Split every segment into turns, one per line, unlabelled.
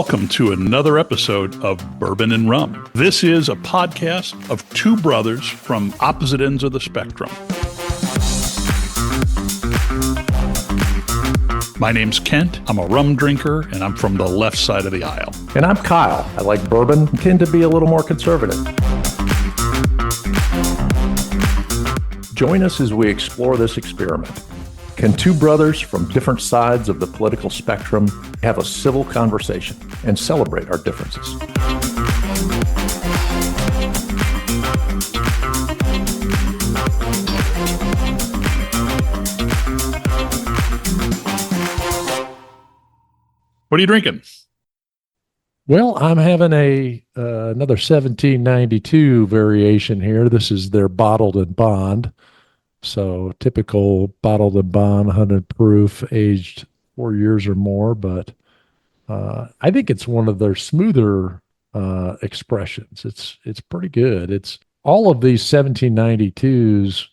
Welcome to another episode of Bourbon and Rum. This is a podcast of two brothers from opposite ends of the spectrum. My name's Kent. I'm a rum drinker, and I'm from the left side of the aisle.
And I'm Kyle. I like bourbon, tend to be a little more conservative. Join us as we explore this experiment. Can two brothers from different sides of the political spectrum have a civil conversation and celebrate our differences?
What are you drinking?
Well, I'm having another 1792 variation here. This is their bottled and bond. So typical bottled and bond, 100 proof, aged 4 years or more. But I think it's one of their smoother expressions. It's pretty good. It's all of these 1792s.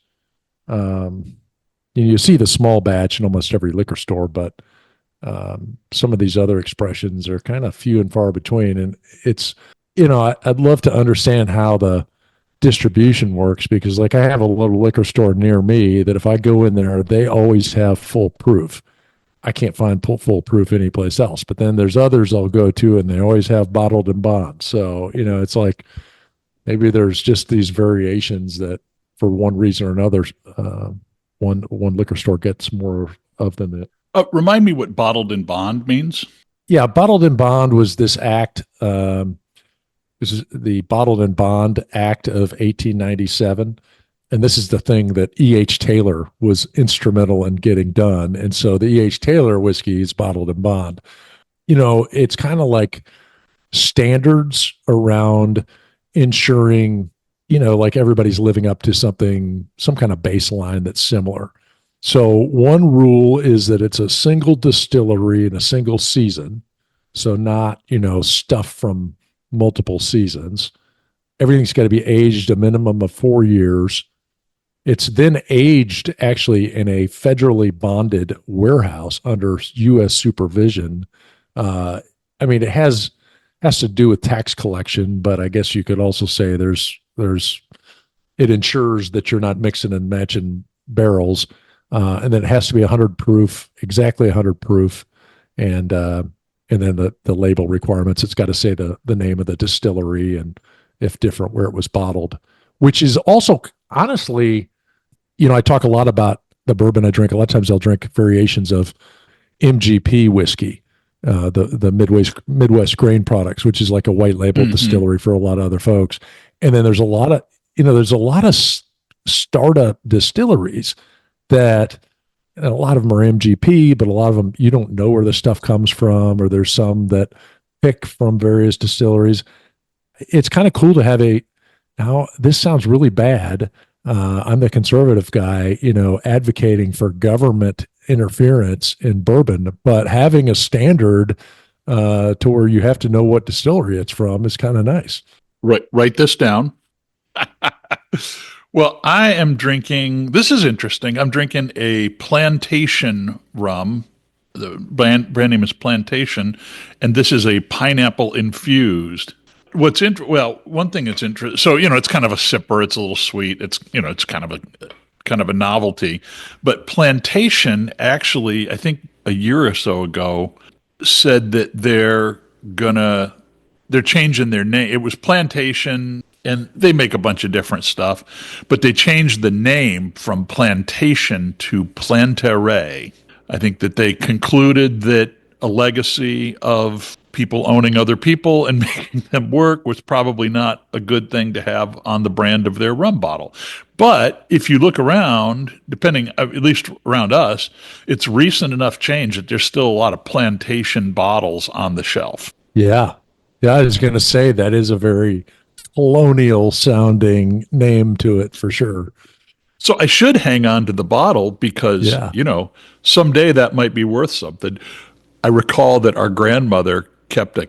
You see the small batch in almost every liquor store, but some of these other expressions are kind of few and far between. And it's, I'd love to understand how the distribution works, because like I have a little liquor store near me that if I go in there, they always have full proof. I can't find full proof anyplace else. But then there's others I'll go to and they always have bottled and bond. So, it's like maybe there's just these variations that for one reason or another, one liquor store gets more of them.
Remind me what bottled and bond means.
Yeah, bottled and bond was this act. This is the Bottled and Bond Act of 1897. And this is the thing that E.H. Taylor was instrumental in getting done. And so the E.H. Taylor whiskey is bottled and bond. It's kind of like standards around ensuring, like everybody's living up to some kind of baseline that's similar. So one rule is that it's a single distillery in a single season. So not, stuff from multiple seasons. Everything's got to be aged a minimum of 4 years. It's then aged actually in a federally bonded warehouse under U.S. supervision. It has to do with tax collection, but I guess you could also say it ensures that you're not mixing and matching barrels. And then it has to be 100 proof, exactly 100 proof. And then the label requirements, it's got to say the name of the distillery and if different where it was bottled, which is also honestly, I talk a lot about the bourbon I drink. A lot of times I'll drink variations of MGP whiskey, the Midwest Grain Products, which is like a white label distillery for a lot of other folks. And then there's a lot of startup distilleries that, and a lot of them are MGP, but a lot of them, you don't know where the stuff comes from, or there's some that pick from various distilleries. It's kind of cool to have now this sounds really bad. I'm the conservative guy, advocating for government interference in bourbon, but having a standard to where you have to know what distillery it's from is kind of nice.
Write this down. Well, I am drinking, this is interesting. I'm drinking a Plantation rum. The brand name is Plantation, and this is a pineapple infused. One thing that's interesting, so, it's kind of a sipper. It's a little sweet. It's, it's kind of a novelty. But Plantation actually, I think a year or so ago, said that they're changing their name. It was Plantation, and they make a bunch of different stuff, but they changed the name from Plantation to Plantaray. I think that they concluded that a legacy of people owning other people and making them work was probably not a good thing to have on the brand of their rum bottle. But if you look around, at least around us, it's recent enough change that there's still a lot of Plantation bottles on the shelf.
Yeah. Yeah, I was going to say that is a very colonial sounding name to it for sure.
So I should hang on to the bottle because, someday that might be worth something. I recall that our grandmother kept an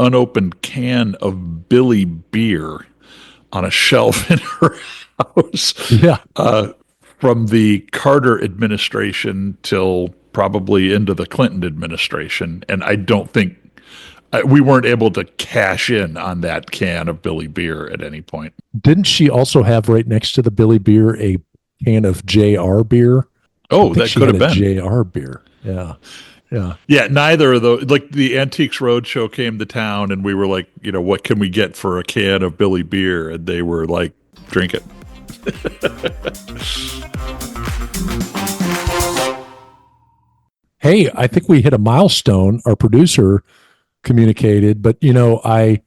unopened can of Billy beer on a shelf in her house.
Yeah.
From the Carter administration till probably into the Clinton administration. And I don't think We weren't able to cash in on that can of Billy Beer at any point.
Didn't she also have right next to the Billy Beer a can of JR beer? I
Oh,
think
that
she
could
had
have
a
been.
JR beer. Yeah. Yeah.
Yeah, neither of those. Like the Antiques Roadshow came to town, and we were like, what can we get for a can of Billy Beer? And they were like, drink it.
Hey, I think we hit a milestone. Our producer communicated, but I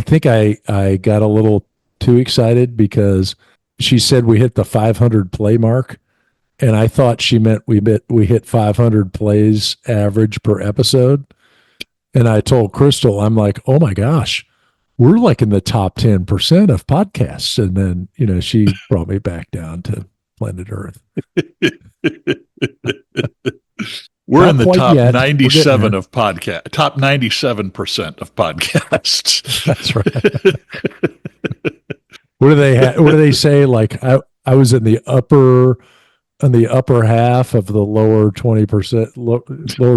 think I got a little too excited because she said we hit the 500 play mark, and I thought she meant we hit 500 plays average per episode. And I told Crystal, I'm like, oh my gosh, we're like in the top 10% of podcasts. And then she brought me back down to planet Earth.
We're
Not
in the
quite
top
yet. We're getting
97
there.
of podcast, top 97% of podcasts.
That's right. What do they say? Like I was in the upper half of the lower 20%, lower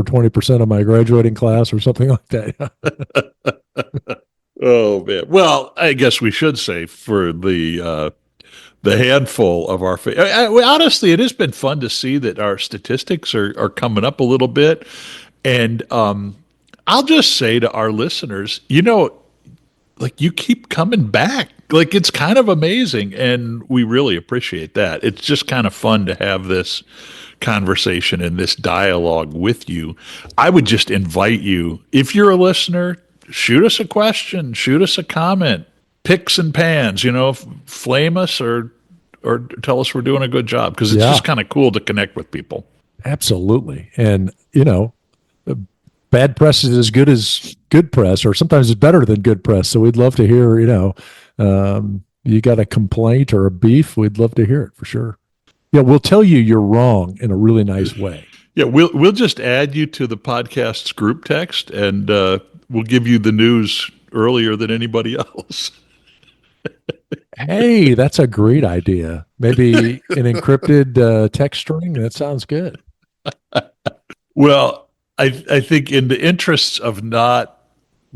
20% of my graduating class or something like that.
Oh man. Well, I guess we should say for the handful of our honestly, it has been fun to see that our statistics are coming up a little bit. And I'll just say to our listeners, like you keep coming back. Like it's kind of amazing, and we really appreciate that. It's just kind of fun to have this conversation and this dialogue with you. I would just invite you, if you're a listener, shoot us a question, shoot us a comment, picks and pans, flame us or tell us we're doing a good job, because it's
Yeah,
just kind of cool to connect with people.
absolutely. And bad press is as good as good press, or sometimes it's better than good press. So we'd love to hear, you got a complaint or a beef, we'd love to hear it for sure. Yeah, we'll tell you you're wrong in a really nice way.
Yeah, we'll just add you to the podcast's group text, and we'll give you the news earlier than anybody else.
Hey, that's a great idea. Maybe an encrypted text string. That sounds good.
Well, I think in the interests of not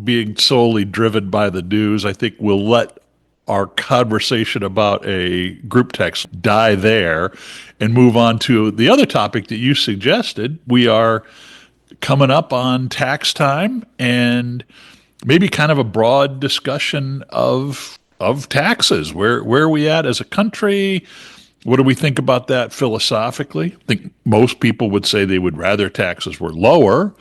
being solely driven by the news, I think we'll let our conversation about a group text die there and move on to the other topic that you suggested. We are coming up on tax time, and maybe kind of a broad discussion of taxes. Where are we at as a country? What do we think about that philosophically? I think most people would say they would rather taxes were lower,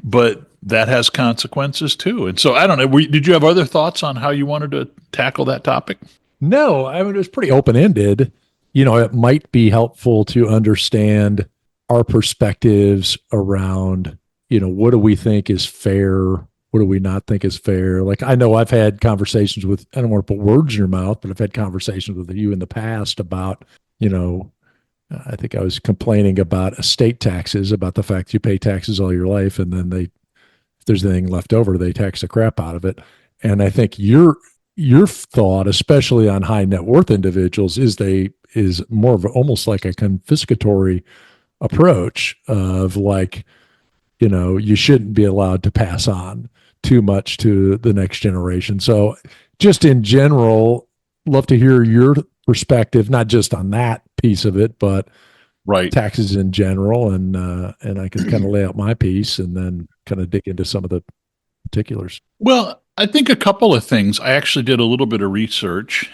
but that has consequences too. And so I don't know. Did you have other thoughts on how you wanted to tackle that topic?
No, I mean, it was pretty open ended. It might be helpful to understand our perspectives around, what do we think is fair? What do we not think is fair? Like, I know I've had conversations with, I don't want to put words in your mouth, but I've had conversations with you in the past about, I think I was complaining about estate taxes, about the fact you pay taxes all your life, and then if there's anything left over, they tax the crap out of it. And I think your thought, especially on high net worth individuals, is more of almost like a confiscatory approach of like, you shouldn't be allowed to pass on too much to the next generation. So just in general, love to hear your perspective, not just on that piece of it, but
Right.
taxes in general. And I can kind of lay out my piece and then kind of dig into some of the particulars.
Well, I think a couple of things. I actually did a little bit of research,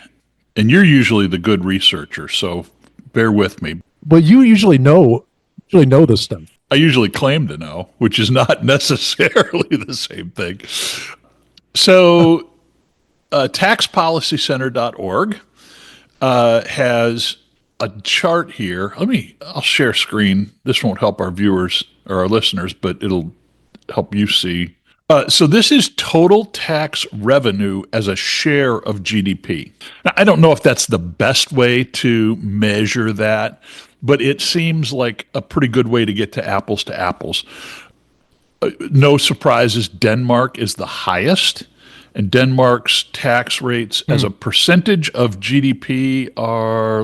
and you're usually the good researcher, so bear with me.
Well, you usually know this stuff.
I usually claim to know, which is not necessarily the same thing. So, taxpolicycenter.org has a chart here. I'll share screen. This won't help our viewers or our listeners, but it'll help you see. So this is total tax revenue as a share of GDP. Now, I don't know if that's the best way to measure that, but it seems like a pretty good way to get to apples to apples. No surprises, Denmark is the highest, and Denmark's tax rates as a percentage of GDP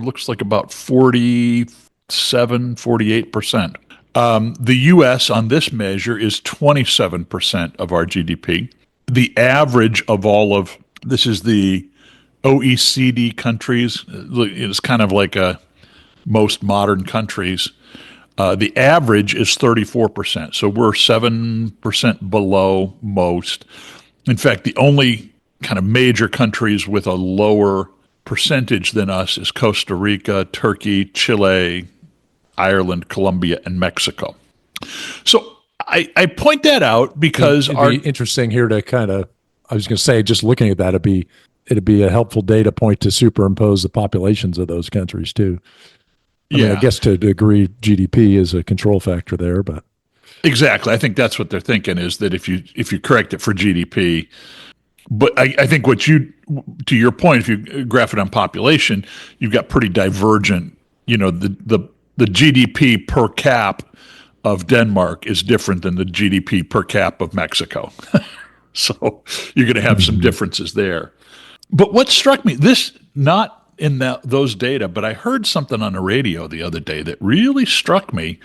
looks like about 47, 48%. The U.S. on this measure is 27% of our GDP. The average of all of this is the OECD countries. It's kind of like most modern countries. The average is 34%. So we're 7% below most. In fact, the only kind of major countries with a lower percentage than us is Costa Rica, Turkey, Chile, Ireland, Colombia, and Mexico. So I point that out because
It'd be interesting here to kind of, I was going to say, just looking at that, it'd be a helpful data point to superimpose the populations of those countries too. I mean, I guess to a degree, GDP is a control factor there, but
exactly. I think that's what they're thinking is that if you correct it for GDP, but I think to your point, if you graph it on population, you've got pretty divergent. The GDP per cap of Denmark is different than the GDP per cap of Mexico. So you're going to have some differences there. But what struck me, this not in those data, but I heard something on the radio the other day that really struck me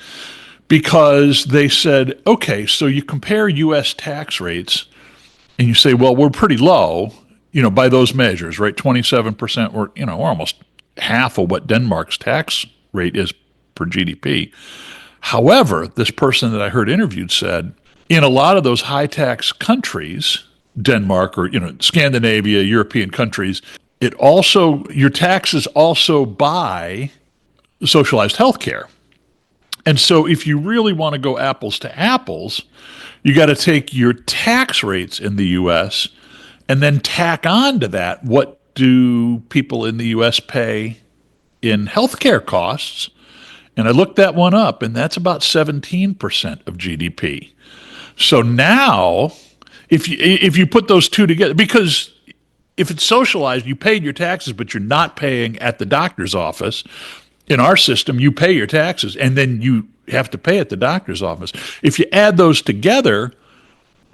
because they said, okay, so you compare U.S. tax rates and you say, well, we're pretty low, by those measures, right? 27%, we're almost half of what Denmark's tax rate is per GDP. However, this person that I heard interviewed said, in a lot of those high tax countries, Denmark or Scandinavia, European countries, your taxes also buy socialized health care. And so if you really want to go apples to apples, you got to take your tax rates in the US and then tack on to that what do people in the US pay in healthcare costs. And I looked that one up, and that's about 17% of GDP. So now, if you put those two together, because if it's socialized, you paid your taxes, but you're not paying at the doctor's office. In our system, you pay your taxes, and then you have to pay at the doctor's office. If you add those together,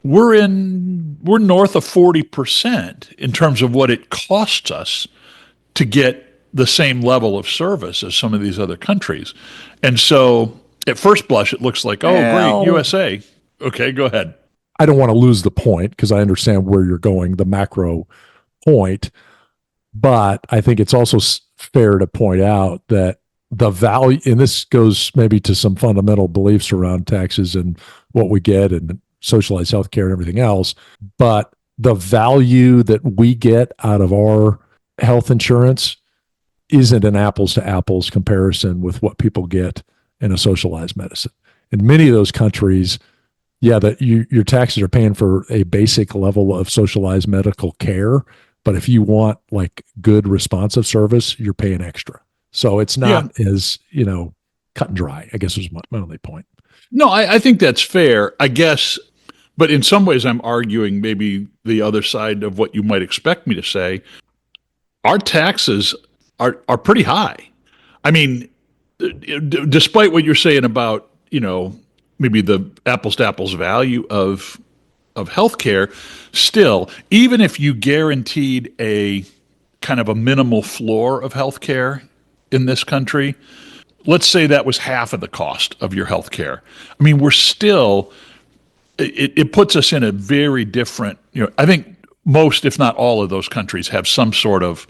we're north of 40% in terms of what it costs us to get the same level of service as some of these other countries. And so at first blush, it looks like, oh, great, USA. Okay, go ahead.
I don't want to lose the point because I understand where you're going, the macro point. But I think it's also fair to point out that the value, and this goes maybe to some fundamental beliefs around taxes and what we get and socialized healthcare and everything else, but the value that we get out of our health insurance isn't an apples to apples comparison with what people get in a socialized medicine. In many of those countries, that your taxes are paying for a basic level of socialized medical care, but if you want like good responsive service, you're paying extra. So it's not as, cut and dry, I guess is my only point.
No, I think that's fair, I guess. But in some ways, I'm arguing maybe the other side of what you might expect me to say. Our taxes are pretty high. I mean, despite what you're saying about, maybe the apples to apples value of healthcare, still, even if you guaranteed a kind of a minimal floor of healthcare in this country, let's say that was half of the cost of your healthcare. I mean, we're still, it puts us in a very different, I think most, if not all of those countries have some sort of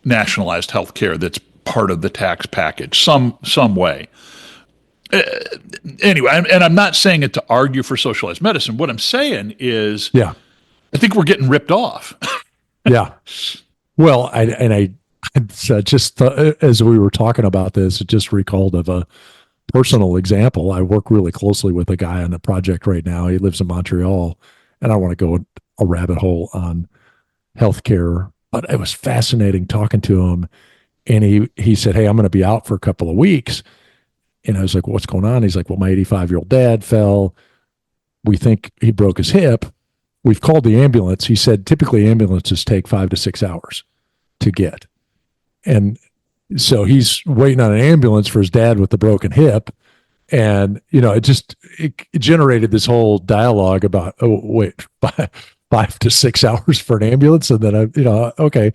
nationalized healthcare that's part of the tax package, some way. Anyway, and I'm not saying it to argue for socialized medicine. What I'm saying is, I think we're getting ripped off.
Yeah. Well, just as we were talking about this, it just recalled of a personal example. I work really closely with a guy on a project right now. He lives in Montreal, and I want to go a rabbit hole on healthcare, but it was fascinating talking to him. And he said, "Hey, I'm going to be out for a couple of weeks." And I was like, "What's going on?" He's like, "Well, my 85-year-old dad fell. We think he broke his hip. We've called the ambulance." He said, typically ambulances take 5 to 6 hours to get. And so he's waiting on an ambulance for his dad with the broken hip. And, it generated this whole dialogue about, oh, wait, 5 to 6 hours for an ambulance. And then, okay,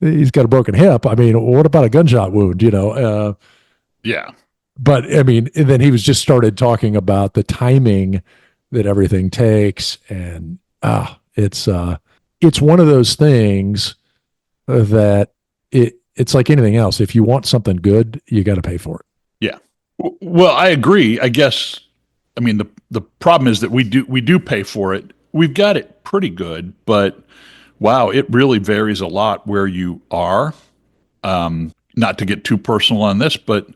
he's got a broken hip. I mean, what about a gunshot wound,
Yeah.
but I mean, and then he was just started talking about the timing that everything takes, and it's one of those things that it's like anything else. If you want something good, you got to pay for it.
Yeah. Well, I agree. I guess I mean the problem is that we do pay for it. We've got it pretty good, but wow, it really varies a lot where you are. Not to get too personal on this, but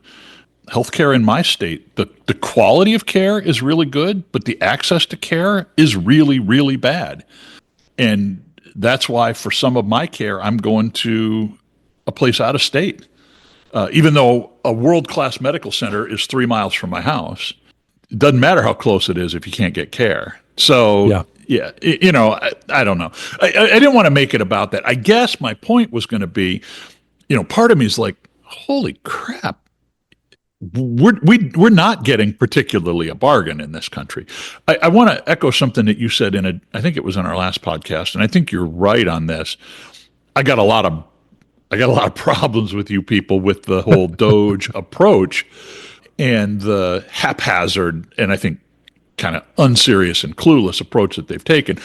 healthcare in my state, the quality of care is really good, but the access to care is really, really bad. And that's why for some of my care, I'm going to a place out of state. Even though a world class medical center is 3 miles from my house, it doesn't matter how close it is if you can't get care. So,
Yeah.
yeah, I don't know. I didn't want to make it about that. I guess my point was going to be, part of me is like, holy crap, we're not getting particularly a bargain in this country. I want to echo something that you said I think it was in our last podcast, and I think you're right on this. I got a lot of I got a lot of problems with you people with the whole Doge approach and the haphazard and I think kind of unserious and clueless approach that they've taken.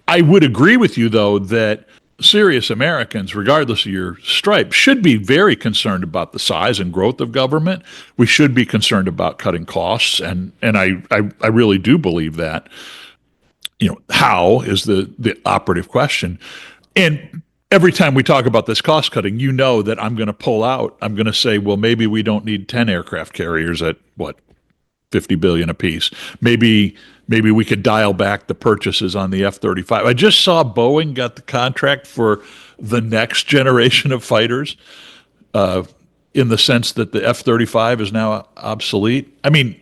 I would agree with you though that serious Americans, regardless of your stripe, should be very concerned about the size and growth of government. We should be concerned about cutting costs, and I really do believe that. How is the operative question. And every time we talk about this cost cutting, that I'm going to pull out. I'm going to say, well, maybe we don't need 10 aircraft carriers at what, 50 billion apiece. Maybe we could dial back the purchases on the F-35. I just saw Boeing got the contract for the next generation of fighters, in the sense that the F-35 is now obsolete. I mean,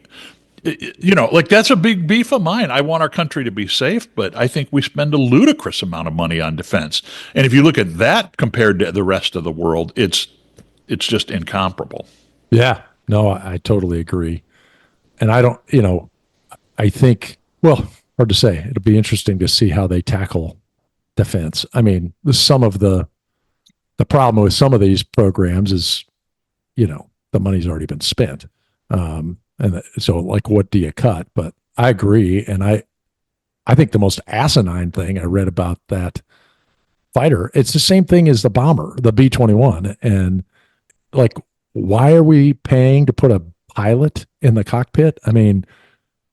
like that's a big beef of mine. I want our country to be safe, but I think we spend a ludicrous amount of money on defense. And if you look at that compared to the rest of the world, it's just incomparable.
Yeah. No, I totally agree. And I don't, I think, well, hard to say. It'll be interesting to see how they tackle defense. I mean, some of the problem with some of these programs is, the money's already been spent. And so like, what do you cut? But I agree. And I think the most asinine thing I read about that fighter, it's the same thing as the bomber, the B-21. And like, why are we paying to put a pilot in the cockpit? I mean,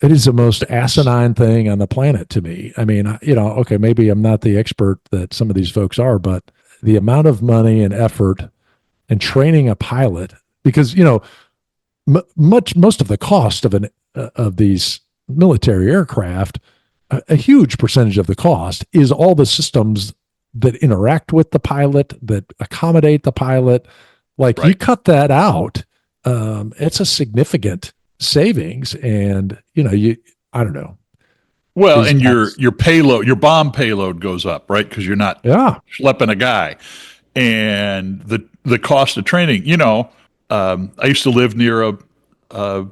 it is the most asinine thing on the planet to me. I mean, okay, maybe I'm not the expert that some of these folks are, but the amount of money and effort and training a pilot, because, most of the cost of these military aircraft, a huge percentage of the cost is all the systems that interact with the pilot, that accommodate the pilot. Like
Right.
you cut that out, it's a significant savings, and I don't know.
Well,
Is
and
that
your payload, your bomb payload goes up, right? Because you're not
yeah,
schlepping a guy, and the cost of training. I used to live near a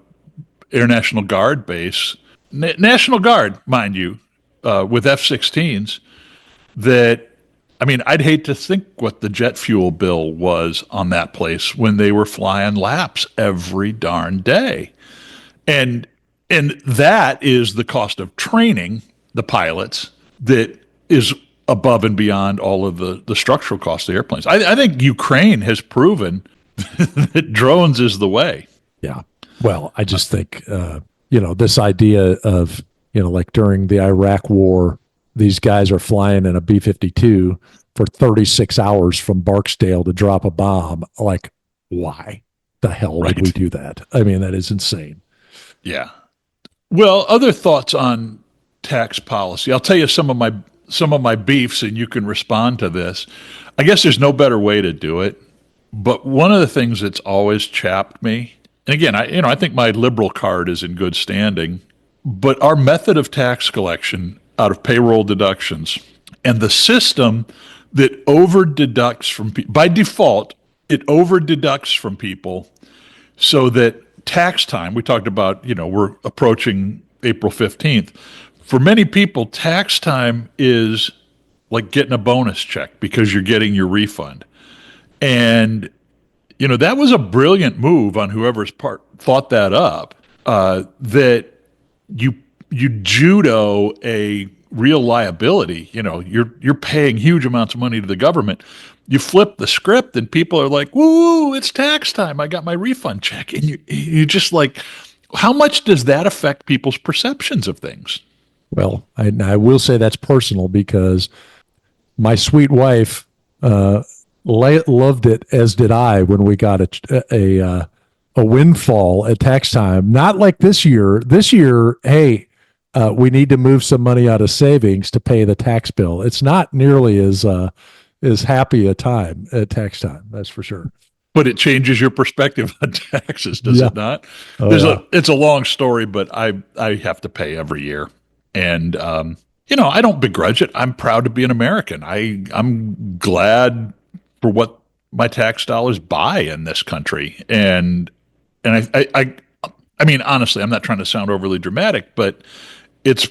Air National Guard base, National Guard, mind you, with F-16s. That I mean, I'd hate to think what the jet fuel bill was on that place when they were flying laps every darn day. And that is the cost of training the pilots that is above and beyond all of the structural costs of the airplanes. I think Ukraine has proven that drones is the way.
yeah. Well, I just think this idea of like during the Iraq War, these guys are flying in a B-52 for 36 hours from Barksdale to drop a bomb. Like, why the hell would
Right.
we do that? I mean, that is insane.
Yeah. Well, other thoughts on tax policy. I'll tell you some of my beefs, and you can respond to this. I guess there's no better way to do it, but one of the things that's always chapped me, and again, I think my liberal card is in good standing, but our method of tax collection out of payroll deductions and the system that over deducts from people by default, it over deducts from people so that tax time, we talked about, we're approaching April 15th. For many people, tax time is like getting a bonus check because you're getting your refund. And That was a brilliant move on whoever's part thought that up. That you you judo a real liability. You're paying huge amounts of money to the government. You flip the script, and people are like, "Woo! It's tax time! I got my refund check." And you just like, how much does that affect people's perceptions of things?
Well, I will say that's personal because my sweet wife loved it, as did I, when we got a windfall at tax time. Not like this year. This year, hey, we need to move some money out of savings to pay the tax bill. It's not nearly as happy a time at tax time. That's for sure.
But it changes your perspective on taxes, does
Yeah.
it not?
Oh yeah.
It's a long story, but I have to pay every year, and I don't begrudge it. I'm proud to be an American. I'm glad for what my tax dollars buy in this country, and I mean, honestly, I'm not trying to sound overly dramatic, but it's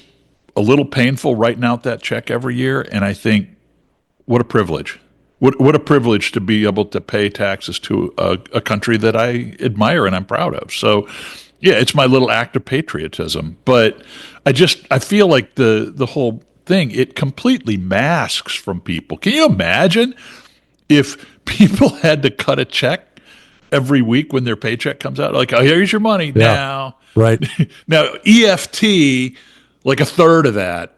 a little painful writing out that check every year, and I think, what a privilege. What a privilege to be able to pay taxes to a country that I admire and I'm proud of. So, yeah, it's my little act of patriotism. But I feel like the whole thing, it completely masks from people. Can you imagine if people had to cut a check every week when their paycheck comes out? Like, oh, here's your money
Yeah.
now.
Right.
Now, EFT, like a third of that.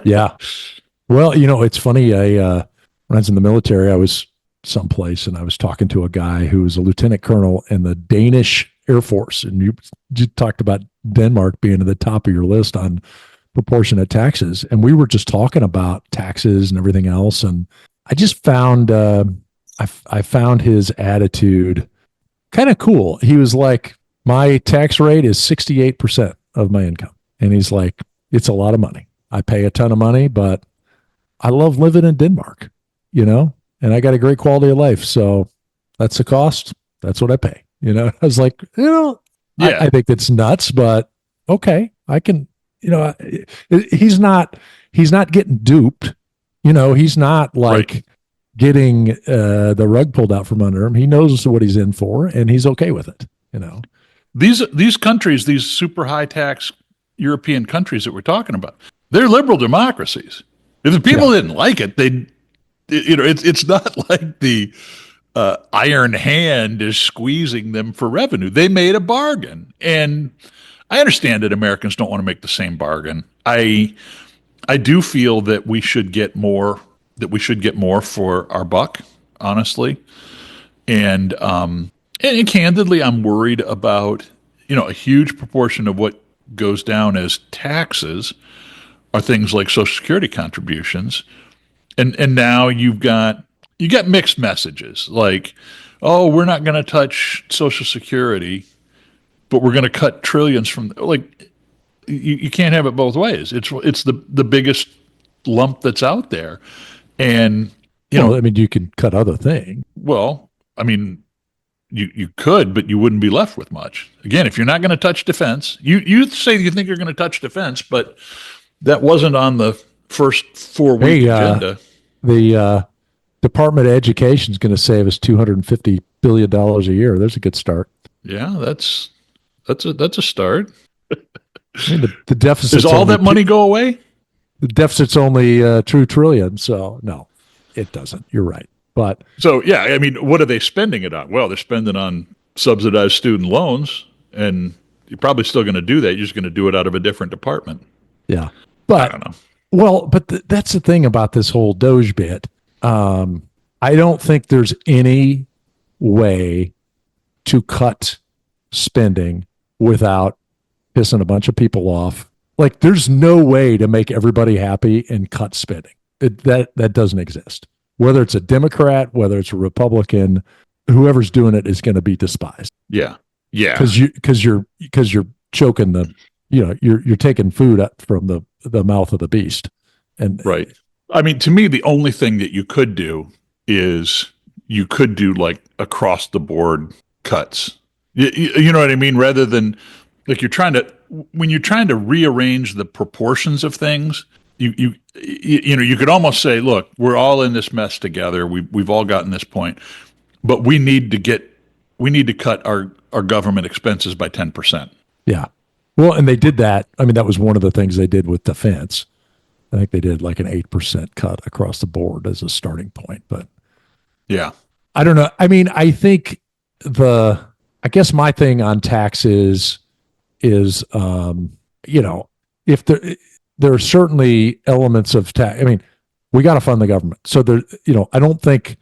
Yeah. Well, it's funny. When I was in the military, I was someplace and I was talking to a guy who was a lieutenant colonel in the Danish Air Force. And you talked about Denmark being at the top of your list on proportionate taxes. And we were just talking about taxes and everything else. And I just found, I found his attitude kind of cool. He was like, my tax rate is 68% of my income. And he's like, it's a lot of money. I pay a ton of money, but I love living in Denmark, and I got a great quality of life. So that's the cost. That's what I pay. I was like,
Yeah.
I think that's nuts, but okay, I can, he's not getting duped. He's not like
Right.
getting the rug pulled out from under him. He knows what he's in for and he's okay with it.
These countries, these super high tax European countries that we're talking about, they're liberal democracies. If the people didn't like it, it's not like the iron hand is squeezing them for revenue. They made a bargain, and I understand that Americans don't want to make the same bargain. I do feel that we should get more. That we should get more for our buck, honestly, and candidly, I'm worried about a huge proportion of what goes down as taxes are things like Social Security contributions, and now you got mixed messages like, oh, we're not going to touch Social Security, but we're going to cut trillions from like you can't have it both ways. It's the biggest lump that's out there, and
I mean, you can cut other things.
well, I mean, you could, but you wouldn't be left with much. Again, if you're not going to touch defense, you say you think you're going to touch defense, but that wasn't on the first 4-week agenda.
The Department of Education is going to save us $250 billion a year. There's a good start.
Yeah, that's a start.
I mean, the deficit.
Does all that money go away?
The deficit's only $2 trillion. So no, it doesn't. You're right. But
So yeah, I mean, what are they spending it on? Well, they're spending on subsidized student loans, and you're probably still going to do that. You're just going to do it out of a different department.
yeah,
I don't know.
well, but that's the thing about this whole Doge bit. I don't think there's any way to cut spending without pissing a bunch of people off. Like, there's no way to make everybody happy and cut spending. That doesn't exist. Whether it's a Democrat, whether it's a Republican, whoever's doing it is going to be despised.
Yeah, yeah.
Because you're choking you're taking food up from the mouth of the beast. And
Right. I mean, to me, the only thing that you could do is you could do like across the board cuts. You know what I mean? Rather than like when you're trying to rearrange the proportions of things, you could almost say, look, we're all in this mess together. We've all gotten this point, but we need to cut our government expenses by 10%.
Yeah. Well, and they did that. I mean, that was one of the things they did with defense. I think they did like an 8% cut across the board as a starting point. But
Yeah.
I don't know. I mean, I think I guess my thing on taxes is, if there are certainly elements of tax. I mean, we got to fund the government. So I don't think,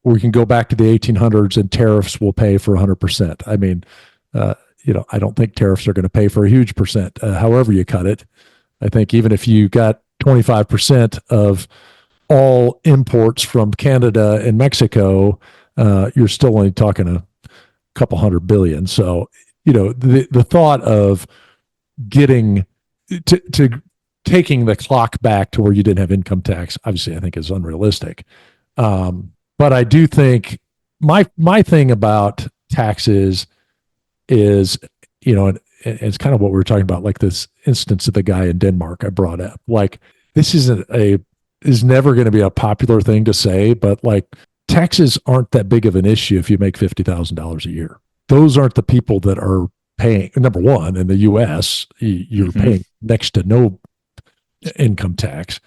we can go back to the 1800s and tariffs will pay for 100%. I mean, I don't think tariffs are going to pay for a huge percent, however you cut it. I think even if you got 25% of all imports from Canada and Mexico, you're still only talking a couple $100 billion. So, the thought of getting to taking the clock back to where you didn't have income tax, obviously, I think is unrealistic. But I do think my thing about taxes is, and it's kind of what we were talking about, like this instance of the guy in Denmark I brought up. Like, this is never going to be a popular thing to say, but like, taxes aren't that big of an issue if you make $50,000 a year. Those aren't the people that are paying. Number one, in the U.S., you're paying next to no income tax.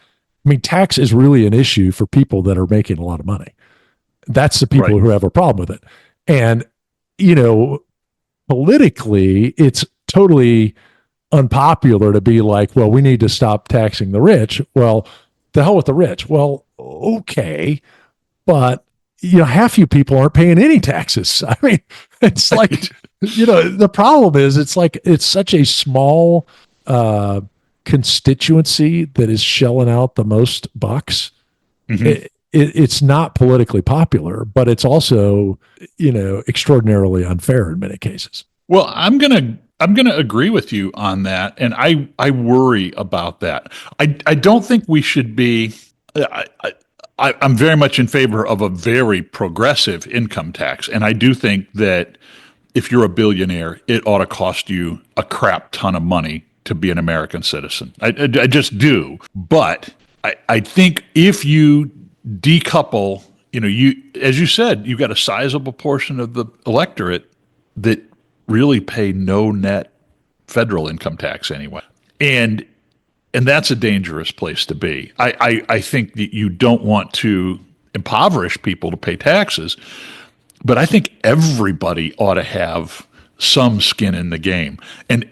I mean, tax is really an issue for people that are making a lot of money. That's the people who have a problem with it. And, politically, it's totally unpopular to be like, well, we need to stop taxing the rich. Well, the hell with the rich. Well, okay. But, half you people aren't paying any taxes. I mean, it's like, the problem is it's such a small constituency that is shelling out the most bucks. It's not politically popular, but it's also, extraordinarily unfair in many cases.
Well, I'm gonna agree with you on that, and I worry about that. I don't think we should be. I'm very much in favor of a very progressive income tax, and I do think that if you're a billionaire, it ought to cost you a crap ton of money to be an American citizen. I just do, but I think if you decouple, as you said, you've got a sizable portion of the electorate that really pay no net federal income tax anyway. And that's a dangerous place to be. I think that you don't want to impoverish people to pay taxes, but I think everybody ought to have some skin in the game. And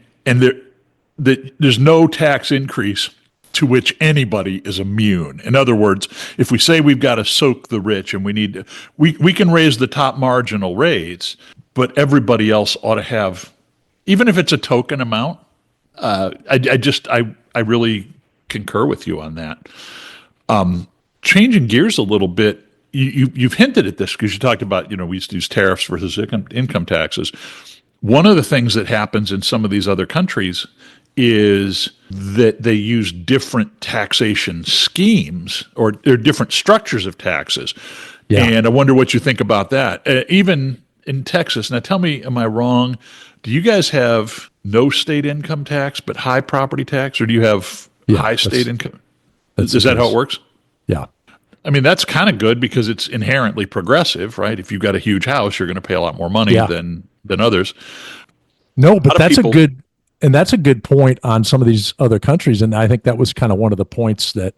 there's no tax increase to which anybody is immune. In other words, if we say we've got to soak the rich and we can raise the top marginal rates, but everybody else ought to have, even if it's a token amount. I really concur with you on that. Changing gears a little bit, you've hinted at this because you talked about, we used to use tariffs versus income taxes. One of the things that happens in some of these other countries is that they use different taxation schemes or different structures of taxes. Yeah. And I wonder what you think about that. Even in Texas, now tell me, am I wrong? Do you guys have no state income tax but high property tax, or do you have high state income? Is that how it works?
Yeah.
I mean, that's kind of good because it's inherently progressive, right? If you've got a huge house, you're going to pay a lot more money than others.
No, but that's a good point on some of these other countries. And I think that was kind of one of the points that,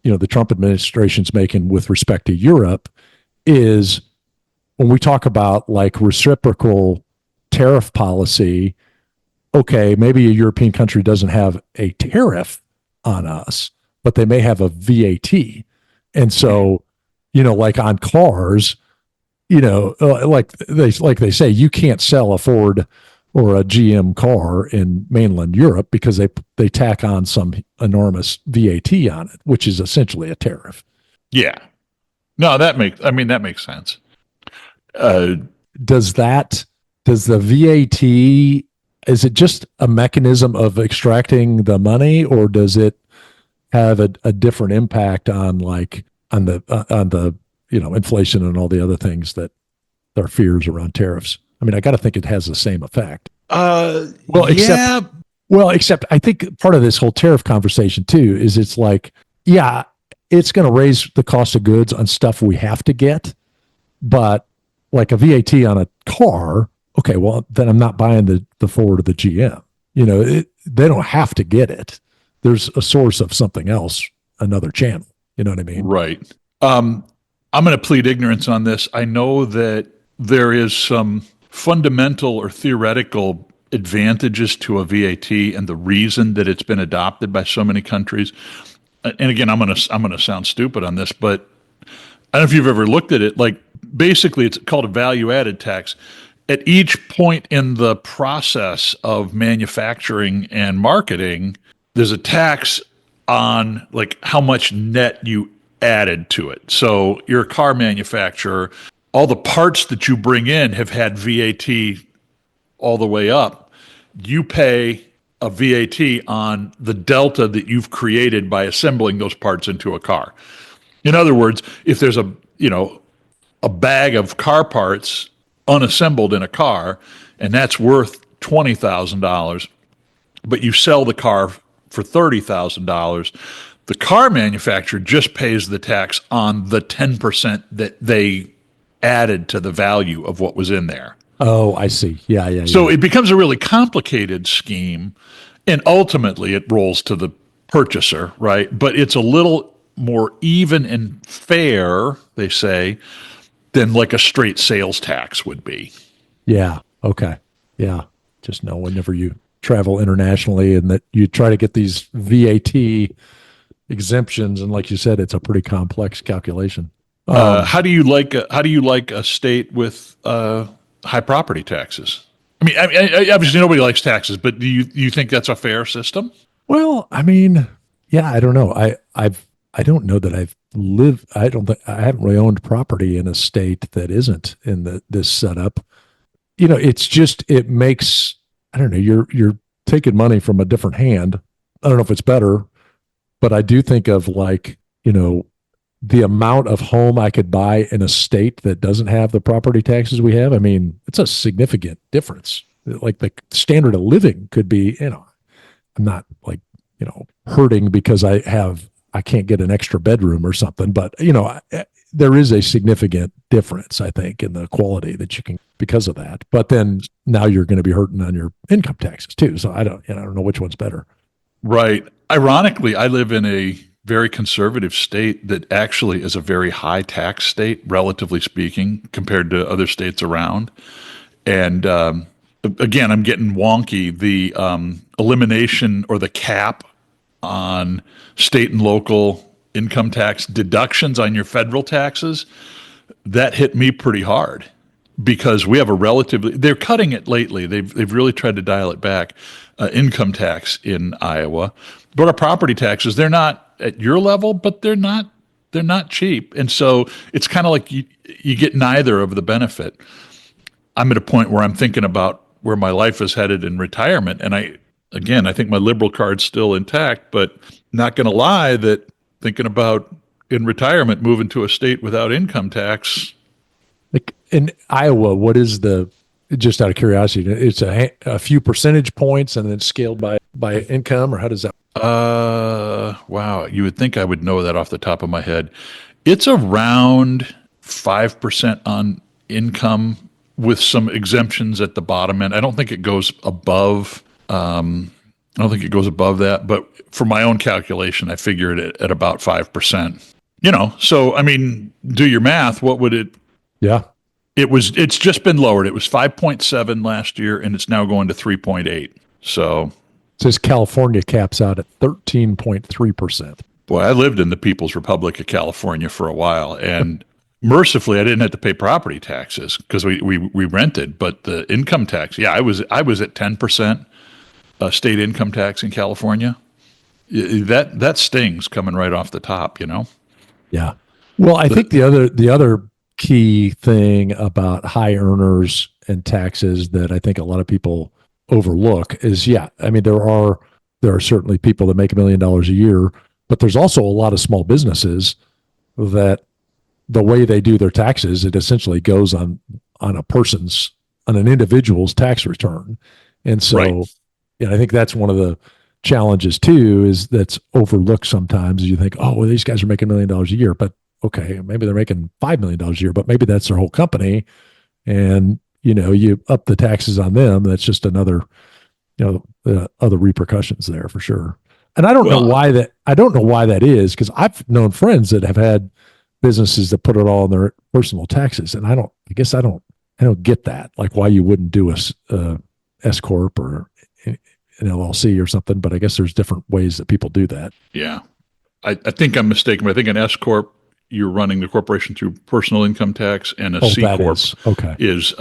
the Trump administration's making with respect to Europe is when we talk about like reciprocal tariff policy, okay, maybe a European country doesn't have a tariff on us, but they may have a VAT. And so, like on cars, like they say, you can't sell a Ford or a GM car in mainland Europe because they tack on some enormous VAT on it, which is essentially a tariff.
Yeah. No, that makes sense.
Does the VAT, is it just a mechanism of extracting the money, or does it have a different impact on the inflation and all the other things that there are fears around tariffs? I mean, I got to think it has the same effect. Except I think part of this whole tariff conversation too is it's going to raise the cost of goods on stuff we have to get, But like a VAT on a car, okay, well, then I'm not buying the Ford or the GM. They don't have to get it. There's a source of something else, another channel. You know what I mean?
Right. I'm going to plead ignorance on this. I know that there is some fundamental or theoretical advantages to a VAT and the reason that it's been adopted by so many countries. And again, I'm going to sound stupid on this, but I don't know if you've ever looked at it. Like basically, it's called a value added tax. At each point in the process of manufacturing and marketing, there's a tax on like how much net you added to it. So you're a car manufacturer, all the parts that you bring in have had VAT all the way up. You pay a VAT on the delta that you've created by assembling those parts into a car. In other words, if there's a bag of car parts unassembled in a car and that's worth $20,000, but you sell the car for $30,000, the car manufacturer just pays the tax on the 10% that they added to the value of what was in there.
Oh, I see. Yeah, yeah,
So
yeah.
it becomes a really complicated scheme, and ultimately it rolls to the purchaser, right? But it's a little more even and fair, they say, than like a straight sales tax would be.
Yeah. Okay. Yeah. Just know whenever you travel internationally and that you try to get these VAT exemptions, and like you said, it's a pretty complex calculation.
How do you like a state with high property taxes? I mean, obviously nobody likes taxes, but do you think that's a fair system?
Well, I mean, yeah, I don't know. I don't know that I've lived. I don't think I haven't really owned property in a state that isn't in this setup. It's just it makes, I don't know. You're taking money from a different hand. I don't know if it's better, but I do think of like the amount of home I could buy in a state that doesn't have the property taxes we have. I mean, it's a significant difference. Like the standard of living could be, I'm not like, hurting because I can't get an extra bedroom or something, but there is a significant difference, I think, in the quality that you can because of that. But then now you're going to be hurting on your income taxes too. So I don't know which one's better.
Right. Ironically, I live in a very conservative state that actually is a very high tax state, relatively speaking, compared to other states around. And again, I'm getting wonky. The elimination or the cap on state and local income tax deductions on your federal taxes, that hit me pretty hard because we have a relatively, they're cutting it lately. They've really tried to dial it back, income tax in Iowa. But our property taxes, they're not at your level, but they're not cheap. And so it's kind of like you get neither of the benefit. I'm at a point where I'm thinking about where my life is headed in retirement. And I think my liberal card's still intact, but not going to lie that thinking about in retirement moving to a state without income tax.
Like in Iowa, what is just out of curiosity, it's a few percentage points and then scaled by income, or how does that?
Wow. You would think I would know that off the top of my head. It's around 5% on income with some exemptions at the bottom end. I don't think it goes above. I don't think it goes above that, but for my own calculation, I figured it at about 5%. So I mean, do your math. What would it?
Yeah.
It's just been lowered. It was 5.7 last year, and it's now going to 3.8. So,
It says California caps out at 13.3%.
boy, I lived in the People's Republic of California for a while, and mercifully, I didn't have to pay property taxes because we rented. But the income tax, yeah, I was at 10% state income tax in California. That stings coming right off the top.
Yeah. Well, I think the other key thing about high earners and taxes that I think a lot of people overlook is, yeah, I mean, there are certainly people that make $1 million a year, but there's also a lot of small businesses that the way they do their taxes, it essentially goes on an individual's tax return. And so,
Right.
I think that's one of the challenges too, is that's overlooked sometimes. You think, oh, well, these guys are making $1 million a year, but okay, maybe they're making $5 million a year, but maybe that's their whole company. And, you up the taxes on them. That's just another, other repercussions there for sure. And I don't know
Well,
why that is, because I've known friends that have had businesses that put it all on their personal taxes. And I don't get that. Like why you wouldn't do a S corp or an LLC or something, but I guess there's different ways that people do that.
yeah, I think I'm mistaken, but I think an S corp, you're running the corporation through personal income tax, and a
Oh,
C
that
corp
is okay.
is.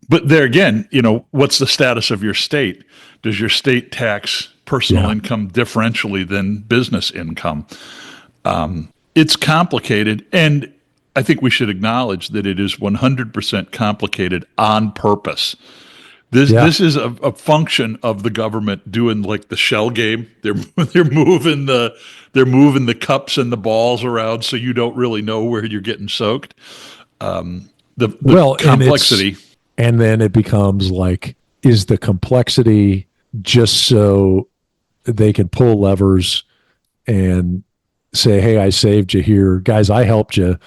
But there again, what's the status of your state? Does your state tax personal
Yeah.
income differentially than business income? It's complicated, and I think we should acknowledge that it is 100% complicated on purpose. This
Yeah.
this is a function of the government doing like the shell game. They're moving the cups and the balls around so you don't really know where you're getting soaked. The
Well,
complexity.
and then it becomes like, is the complexity just so they can pull levers and say, "Hey, I saved you here, guys. I helped you."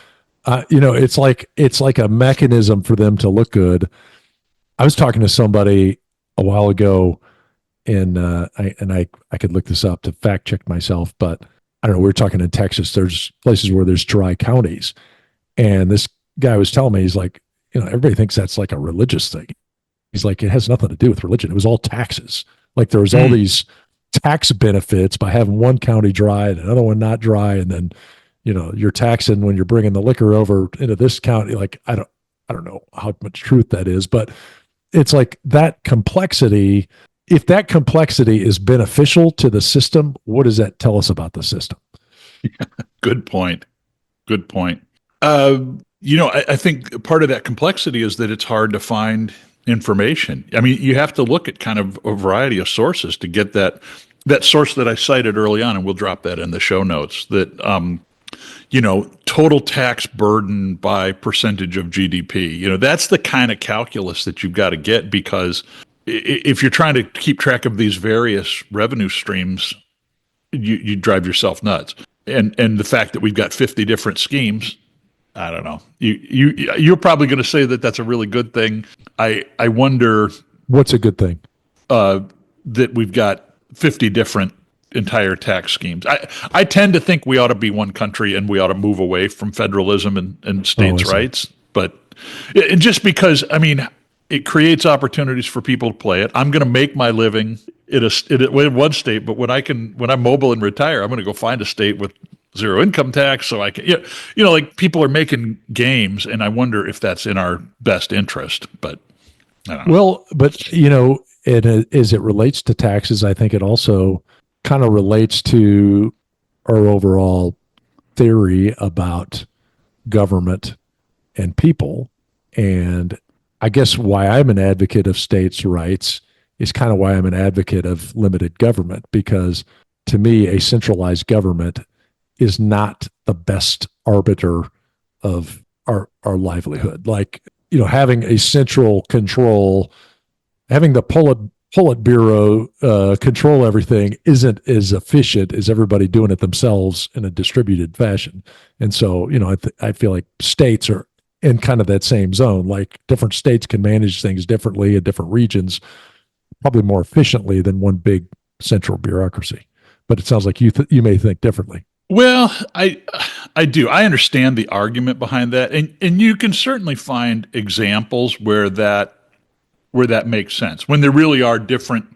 It's like a mechanism for them to look good. I was talking to somebody a while ago, and I could look this up to fact check myself, but I don't know. We were talking in Texas. There's places where there's dry counties, and this guy was telling me, he's like, everybody thinks that's like a religious thing. He's like, it has nothing to do with religion. It was all taxes. Like there was all these tax benefits by having one county dry and another one not dry, and then you're taxing when you're bringing the liquor over into this county. Like I don't know how much truth that is, but it's like that complexity. If that complexity is beneficial to the system, what does that tell us about the system?
Good point. Good point. I think part of that complexity is that it's hard to find information. I mean, you have to look at kind of a variety of sources to get that source that I cited early on, and we'll drop that in the show notes. That total tax burden by percentage of GDP. That's the kind of calculus that you've got to get, because if you're trying to keep track of these various revenue streams, you drive yourself nuts. And the fact that we've got 50 different schemes, I don't know. You're probably going to say that that's a really good thing. I wonder
What's a good thing?
that we've got 50 different entire tax schemes. I tend to think we ought to be one country and we ought to move away from federalism and states' rights. But and just because, I mean, it creates opportunities for people to play it. I'm going to make my living in one state, but when I'm mobile and retire, I'm going to go find a state with zero income tax, so I can, like people are making games, and I wonder if that's in our best interest. But I don't know.
Well, but as it relates to taxes, I think it also kind of relates to our overall theory about government and people. And I guess why I'm an advocate of states' rights is kind of why I'm an advocate of limited government, because to me, a centralized government is not the best arbiter of our livelihood. Like, having a central control, having the Politburo control everything isn't as efficient as everybody doing it themselves in a distributed fashion. And so, I feel like states are in kind of that same zone. Like different states can manage things differently in different regions, probably more efficiently than one big central bureaucracy. But it sounds like you may think differently.
Well, I do. I understand the argument behind that, and you can certainly find examples where that makes sense, when there really are different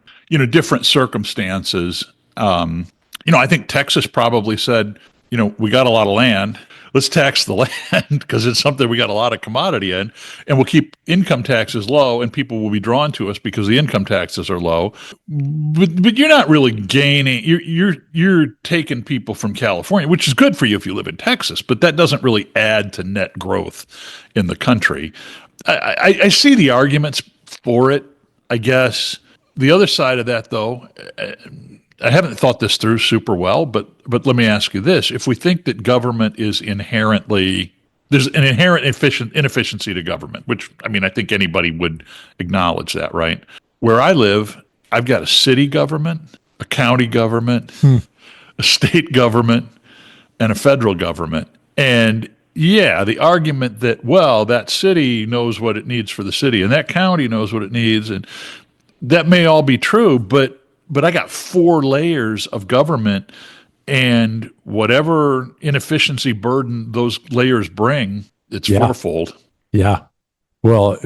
circumstances. I think Texas probably said, we got a lot of land. Let's tax the land because it's something we got a lot of commodity in, and we'll keep income taxes low, and people will be drawn to us because the income taxes are low. But you're not really gaining. You're taking people from California, which is good for you if you live in Texas, but that doesn't really add to net growth in the country. I see the arguments for it, I guess. The other side of that, though, I haven't thought this through super well, but let me ask you this. If we think that government is there's an inherent inefficiency to government, which, I mean, I think anybody would acknowledge that, right? Where I live, I've got a city government, a county government, a state government, and a federal government. And yeah, the argument that, well, that city knows what it needs for the city and that county knows what it needs, and that may all be true, but I got four layers of government, and whatever inefficiency burden those layers bring, it's
Yeah.
fourfold.
Yeah. Well,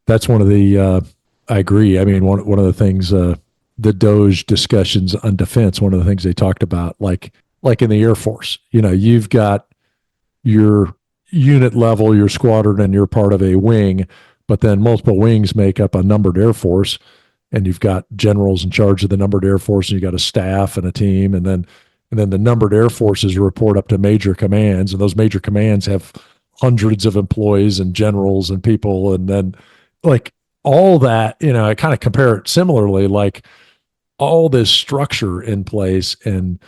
that's one of the, I agree. I mean, one of the things, the Doge discussions on defense, one of the things they talked about, like in the Air Force, you've got your unit level, your squadron, and you're part of a wing, but then multiple wings make up a numbered Air Force, and you've got generals in charge of the numbered Air Force, and you got a staff and a team, and then the numbered Air Forces report up to major commands, and those major commands have hundreds of employees and generals and people, and then like all that, I kind of compare it similarly, like all this structure in place, and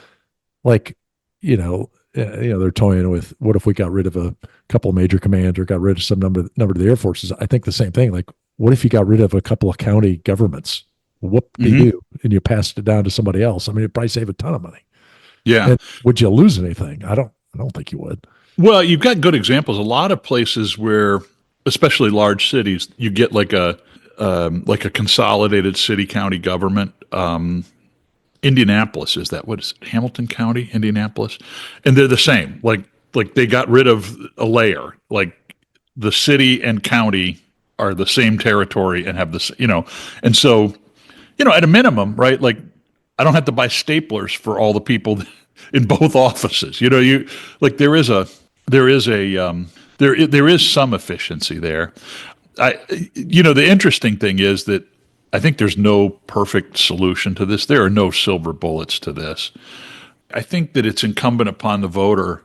like they're toying with what if we got rid of a couple of major commands or got rid of some number of the Air Forces. I think the same thing. Like, what if you got rid of a couple of county governments? Whoop de do, and you passed it down to somebody else. I mean, it'd probably save a ton of money.
Yeah.
And would you lose anything? I don't think you would.
Well, you've got good examples. A lot of places where, especially large cities, you get like a consolidated city county government. Indianapolis, is that what is it? Hamilton County, Indianapolis, and they're the same. Like they got rid of a layer. Like the city and county are the same territory and have this, and so at a minimum, right? Like I don't have to buy staplers for all the people in both offices. You like there is some efficiency there. The interesting thing is that I think there's no perfect solution to this. There are no silver bullets to this. I think that it's incumbent upon the voter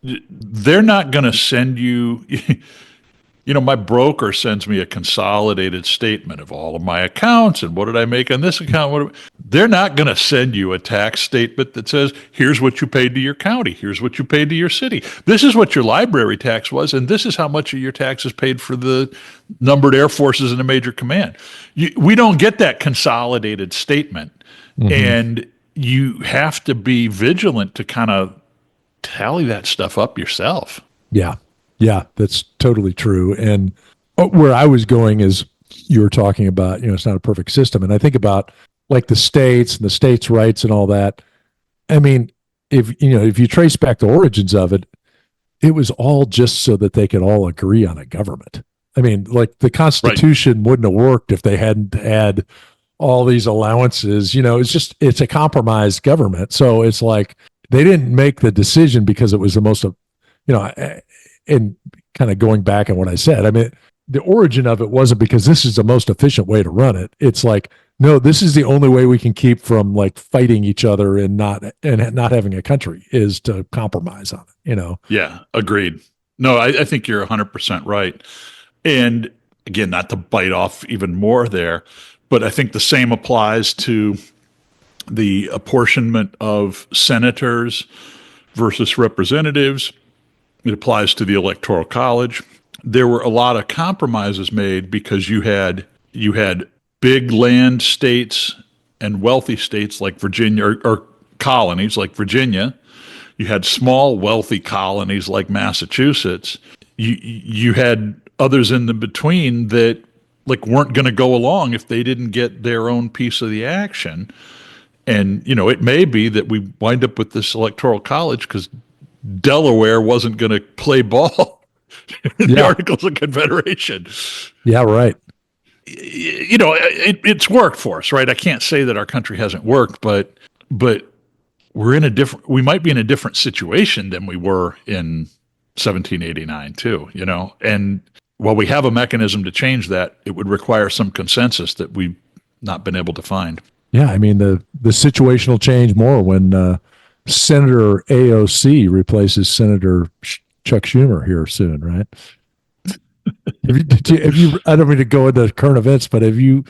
they're not going to send you, my broker sends me a consolidated statement of all of my accounts and what did I make on this account. They're not going to send you a tax statement that says, here's what you paid to your county. Here's what you paid to your city. This is what your library tax was. And this is how much of your taxes paid for the numbered Air Forces in a major command. We don't get that consolidated statement. Mm-hmm. And you have to be vigilant to kind of tally that stuff up yourself.
Yeah. Yeah, that's totally true. And where I was going is you were talking about, it's not a perfect system. And I think about like the states and the states' rights and all that. I mean, if you trace back the origins of it, it was all just so that they could all agree on a government. I mean, like the Constitution wouldn't have worked if they hadn't had all these allowances. It's a compromised government. So it's like they didn't make the decision because it was the most, and kind of going back on what I said, I mean, the origin of it wasn't because this is the most efficient way to run it. It's like, no, this is the only way we can keep from like fighting each other and not having a country is to compromise on it,
Yeah, agreed. No, I think you're 100% right. And again, not to bite off even more there, but I think the same applies to the apportionment of senators versus representatives. It applies to the Electoral College. There were a lot of compromises made because you had big land states and wealthy states like Virginia, or colonies like Virginia. You had small wealthy colonies like Massachusetts. You had others in the between that like weren't going to go along if they didn't get their own piece of the action. And it may be that we wind up with this Electoral College because Delaware wasn't going to play ball in the Articles of Confederation.
Yeah, right.
It's worked for us, right? I can't say that our country hasn't worked, but we might be in a different situation than we were in 1789 too, and while we have a mechanism to change that, it would require some consensus that we've not been able to find.
Yeah, I mean, the situation will change more when Senator AOC replaces Senator Chuck Schumer here soon, right? have you? I don't mean to go into current events, but have you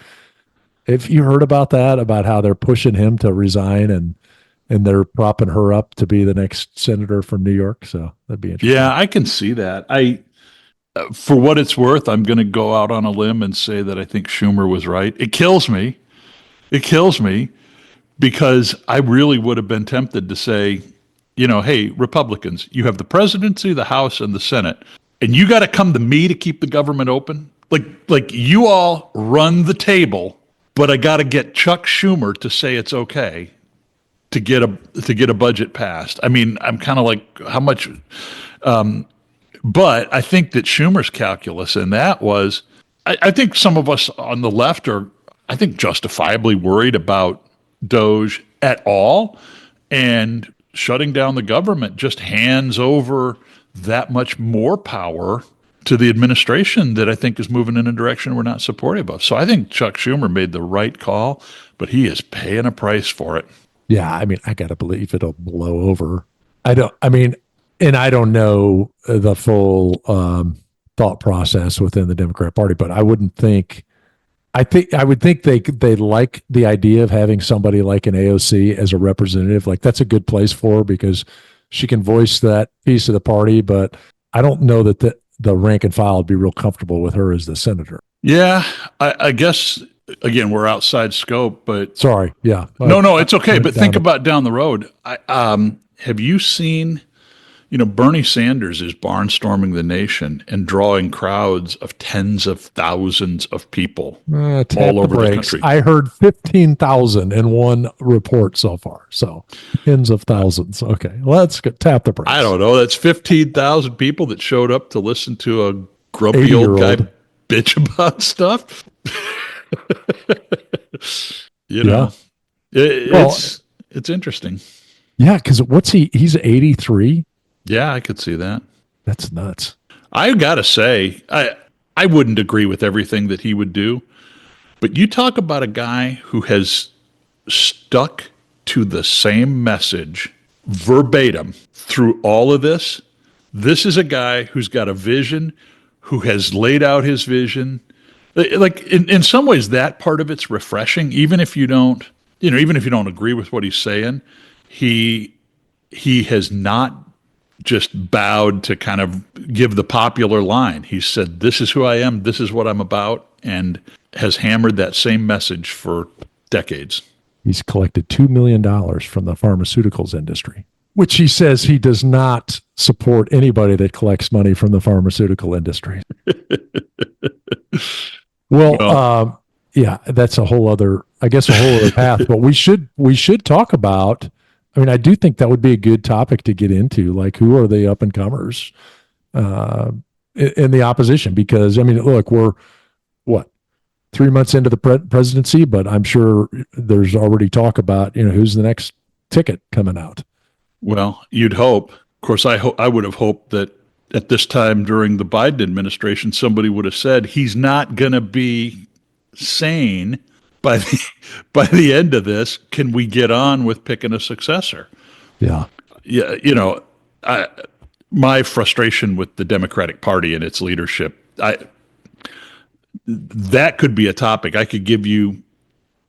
heard about that? About how they're pushing him to resign and they're propping her up to be the next senator from New York? So that'd be interesting.
Yeah, I can see that. For what it's worth, I'm going to go out on a limb and say that I think Schumer was right. It kills me. Because I really would have been tempted to say, hey, Republicans, you have the presidency, the House, and the Senate, and you got to come to me to keep the government open. Like you all run the table, but I got to get Chuck Schumer to say it's okay to get a budget passed. I mean, I'm kind of like, how much? But I think that Schumer's calculus in that was, I think some of us on the left are, I think, justifiably worried about Doge at all, and shutting down the government just hands over that much more power to the administration that I think is moving in a direction we're not supportive of. So I think Chuck Schumer made the right call, but he is paying a price for it.
Yeah, I mean, I got to believe it'll blow over. I mean, and I don't know the full thought process within the Democrat Party, but I would think they like the idea of having somebody like an AOC as a representative. Like that's a good place for her because she can voice that piece of the party, but I don't know that the rank and file would be real comfortable with her as the senator.
Yeah, I guess again we're outside scope, but
Sorry, yeah,
no, it's okay.
went
But
down
think about down the road. Have you seen? Bernie Sanders is barnstorming the nation and drawing crowds of tens of thousands of people
tap
all
the
over the
brakes.
country.
I heard 15,000 in one report so far. So tens of thousands. Okay, let's go, tap the brakes.
I don't know. That's 15,000 people that showed up to listen to a grumpy old
80-year-old
guy bitch about stuff.
Yeah.
It's interesting.
Yeah, because he's 83.
Yeah, I could see that.
That's nuts.
I gotta say, I wouldn't agree with everything that he would do, but you talk about a guy who has stuck to the same message verbatim through all of this. This is a guy who's got a vision, who has laid out his vision. Like in some ways, that part of it's refreshing, even if you don't, even if you don't agree with what he's saying. He has not just bowed to kind of give the popular line. He said, "This is who I am. This is what I'm about," and has hammered that same message for decades.
He's collected $2 million from the pharmaceuticals industry, which he says he does not support anybody that collects money from the pharmaceutical industry. Well, yeah, that's a whole other path. But we should talk about. I mean, I do think that would be a good topic to get into. Like, who are the up and comers in the opposition? Because I mean, look, we're what 3 months into the presidency, but I'm sure there's already talk about who's the next ticket coming out.
Well, you'd hope. Of course, I would have hoped that at this time during the Biden administration, somebody would have said he's not going to be sane by the end of this. Can we get on with picking a successor?
Yeah.
Yeah. My frustration with the Democratic Party and its leadership, that could be a topic. I could give you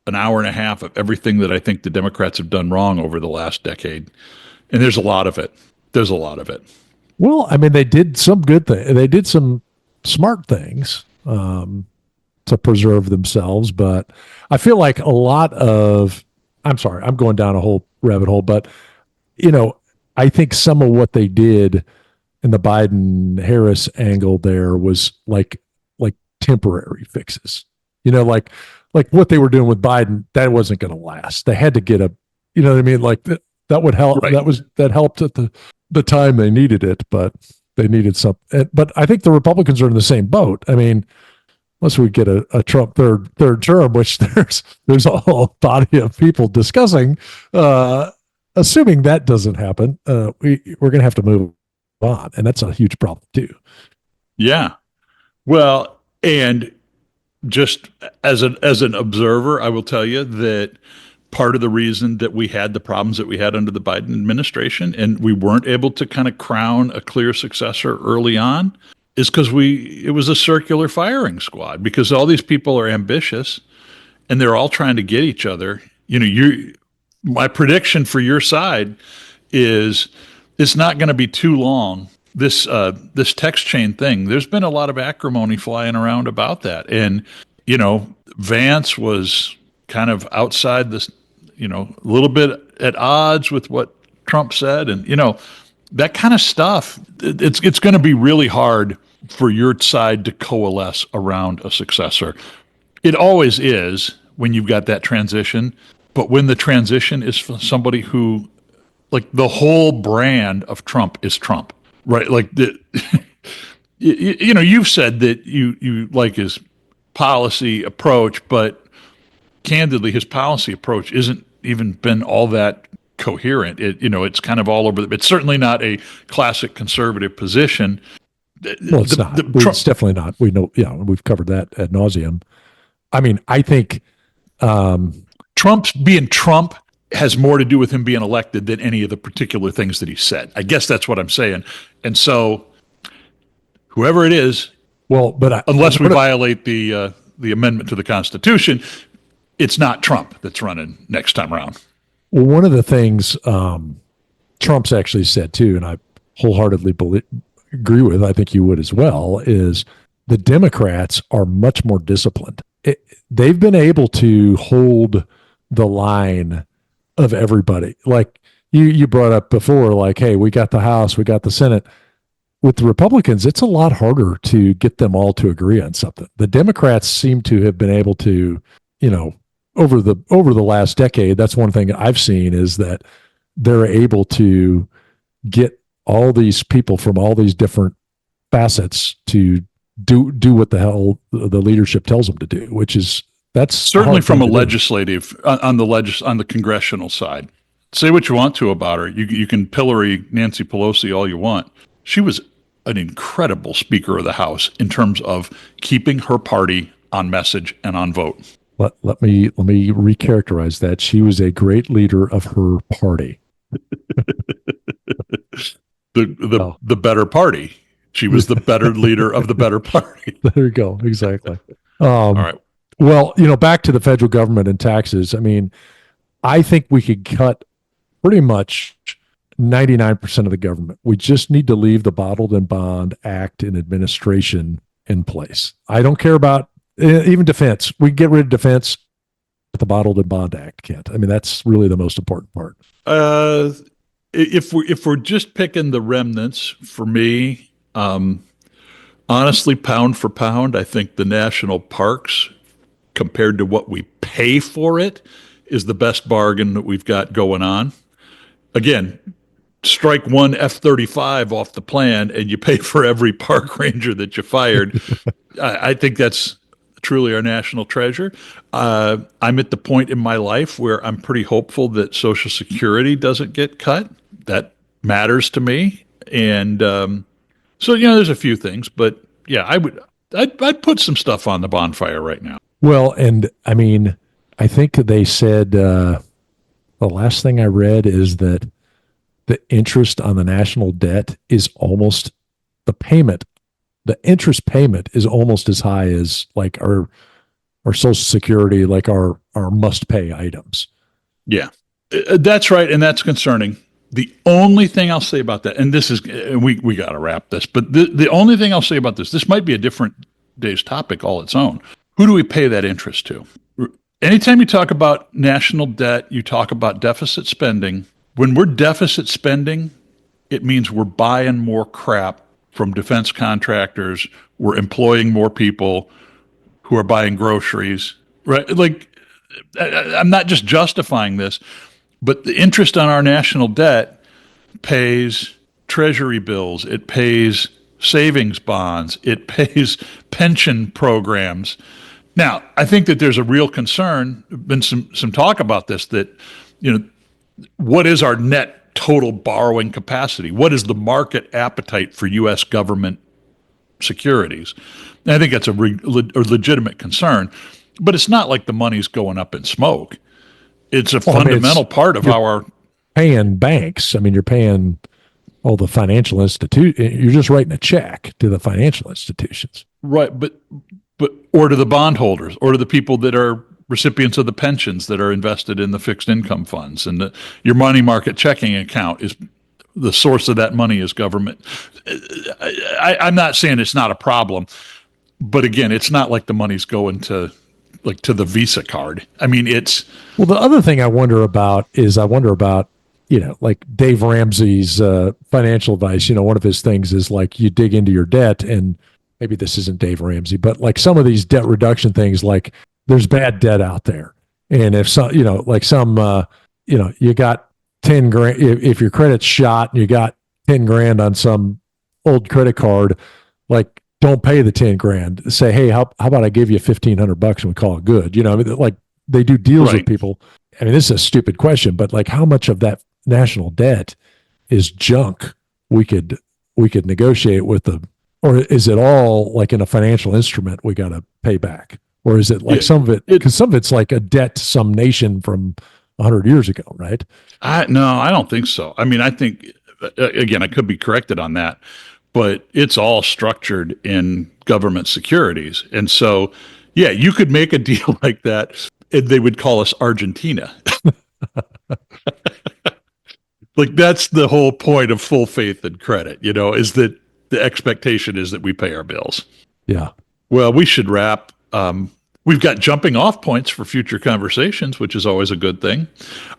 an hour and a half of everything that I think the Democrats have done wrong over the last decade. And there's a lot of it.
Well, I mean, they did some good things. They did some smart things to preserve themselves. But I feel like I'm sorry, I'm going down a whole rabbit hole, but, I think some of what they did in the Biden-Harris angle there was like temporary fixes. Like what they were doing with Biden, that wasn't going to last. They had to get you know what I mean? Like that would help.
Right.
That helped at the time they needed it, but they needed some. But I think the Republicans are in the same boat. I mean, unless we get a Trump third term, which there's a whole body of people discussing. Assuming that doesn't happen, we're going to have to move on, and that's a huge problem too.
Yeah. Well, and just as an observer, I will tell you that part of the reason that we had the problems that we had under the Biden administration and we weren't able to kind of crown a clear successor early on is because it was a circular firing squad, because all these people are ambitious and they're all trying to get each other. My prediction for your side is it's not going to be too long. This text chain thing, there's been a lot of acrimony flying around about that. And, Vance was kind of outside this, a little bit at odds with what Trump said, and that kind of stuff. It's going to be really hard for your side to coalesce around a successor. It always is when you've got that transition, but when the transition is from somebody who, like, the whole brand of Trump is Trump, right? Like you've said that you like his policy approach, but candidly, his policy approach isn't even been all that coherent. It's kind of all over. It's certainly not a classic conservative position.
Well, it's not. It's definitely not. We know. Yeah, we've covered that ad nauseum. I mean, I think
Trump's being Trump has more to do with him being elected than any of the particular things that he said. I guess that's what I'm saying. And so, whoever it is, unless we violate the amendment to the Constitution, it's not Trump that's running next time around.
Well, one of the things Trump's actually said too, and I wholeheartedly agree with, I think you would as well, is the Democrats are much more disciplined. They've been able to hold the line of everybody. Like you brought up before, like, hey, we got the House, we got the Senate. With the Republicans, it's a lot harder to get them all to agree on something. The Democrats seem to have been able to, over the last decade, that's one thing I've seen, is that they're able to get all these people from all these different facets to do what the hell the leadership tells them to do, that's
certainly from a legislative on the congressional side. Say what you want to about her. You can pillory Nancy Pelosi all you want. She was an incredible Speaker of the House in terms of keeping her party on message and on vote.
Let me recharacterize that. She was a great leader of her party.
The better party. She was the better leader of the better party.
There you go. Exactly.
All right.
Well, back to the federal government and taxes. I mean, I think we could cut pretty much 99% of the government. We just need to leave the Bottled and Bond Act and administration in place. I don't care about even defense. We get rid of defense, but the Bottled and Bond Act can't. I mean, that's really the most important part.
If we're just picking the remnants, for me, honestly, pound for pound, I think the national parks, compared to what we pay for it, is the best bargain that we've got going on. Again, strike one F-35 off the plan and you pay for every park ranger that you fired. I think that's truly our national treasure. I'm at the point in my life where I'm pretty hopeful that Social Security doesn't get cut. That matters to me. And so, there's a few things, but yeah, I'd put some stuff on the bonfire right now.
Well, and I mean, I think they said the last thing I read is that the interest on the national debt is almost the interest payment is almost as high as like our Social Security, like our must pay items.
Yeah, that's right. And that's concerning. The only thing I'll say about that, and this is, we got to wrap this, but the only thing I'll say about this might be a different day's topic all its own. Who do we pay that interest to? Anytime you talk about national debt, you talk about deficit spending. When we're deficit spending, it means we're buying more crap from defense contractors. We're employing more people who are buying groceries, right? Like, I'm not just justifying this, but the interest on our national debt pays treasury bills. It pays savings bonds. It pays pension programs. Now, I think that there's a real concern, been some talk about this, that, what is our net total borrowing capacity? What is the market appetite for U.S. government securities? And I think that's a legitimate concern, but it's not like the money's going up in smoke. It's a fundamental part of our
paying banks. I mean, you're paying all the financial institutions. You're just writing a check to the financial institutions,
right? But or to the bondholders, or to the people that are recipients of the pensions that are invested in the fixed income funds, and your money market checking account is the source of that money is government. I'm not saying it's not a problem, but again, it's not like the money's going to the Visa card. I mean, it's.
Well, the other thing I wonder about like Dave Ramsey's financial advice, one of his things is like you dig into your debt, and maybe this isn't Dave Ramsey, but like some of these debt reduction things, like there's bad debt out there. And if some, like some, you got 10 grand, if your credit's shot and you got 10 grand on some old credit card, like don't pay the 10 grand. Say, hey, how about I give you $1,500 and we call it good? I mean, like they do deals with
Right.
people. I mean, this is a stupid question, but like how much of that national debt is junk we could negotiate with them, or is it all like in a financial instrument we got to pay back, or is it like some of it, because some of it's like a debt to some nation from 100 years ago, right?
No, I don't think so. I mean, I think again, I could be corrected on that, but it's all structured in government securities, and so yeah, you could make a deal like that, and they would call us Argentina. Like that's the whole point of full faith and credit, is that the expectation is that we pay our bills.
Yeah.
Well, we should wrap. We've got jumping off points for future conversations, which is always a good thing.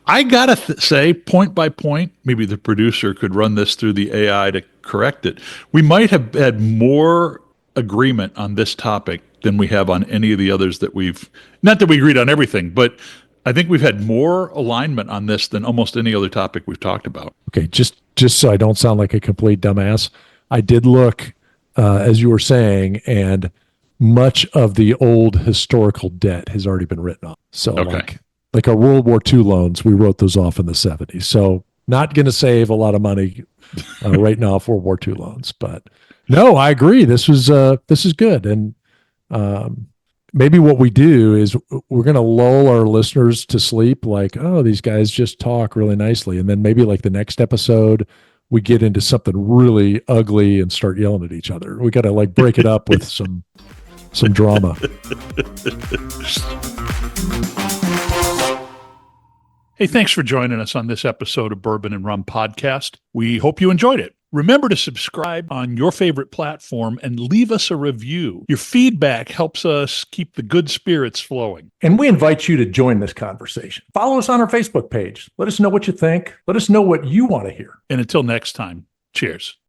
I gotta say, point by point, maybe the producer could run this through the AI to correct it. We might have had more agreement on this topic than we have on any of the others that we've, not that we agreed on everything, but I think we've had more alignment on this than almost any other topic we've talked about.
Okay, just so I don't sound like a complete dumbass, I did look, as you were saying, and much of the old historical debt has already been written off. So
Okay.
like our World War II loans, we wrote those off in the 70s. So not going to save a lot of money right now for World War II loans. But no, I agree. This is good. And maybe what we do is we're going to lull our listeners to sleep, like, oh, these guys just talk really nicely. And then maybe like the next episode, we get into something really ugly and start yelling at each other. We got to like break it up with some drama.
Hey, thanks for joining us on this episode of Bourbon and Rum Podcast. We hope you enjoyed it. Remember to subscribe on your favorite platform and leave us a review. Your feedback helps us keep the good spirits flowing.
And we invite you to join this conversation. Follow us on our Facebook page. Let us know what you think. Let us know what you want to hear.
And until next time, cheers.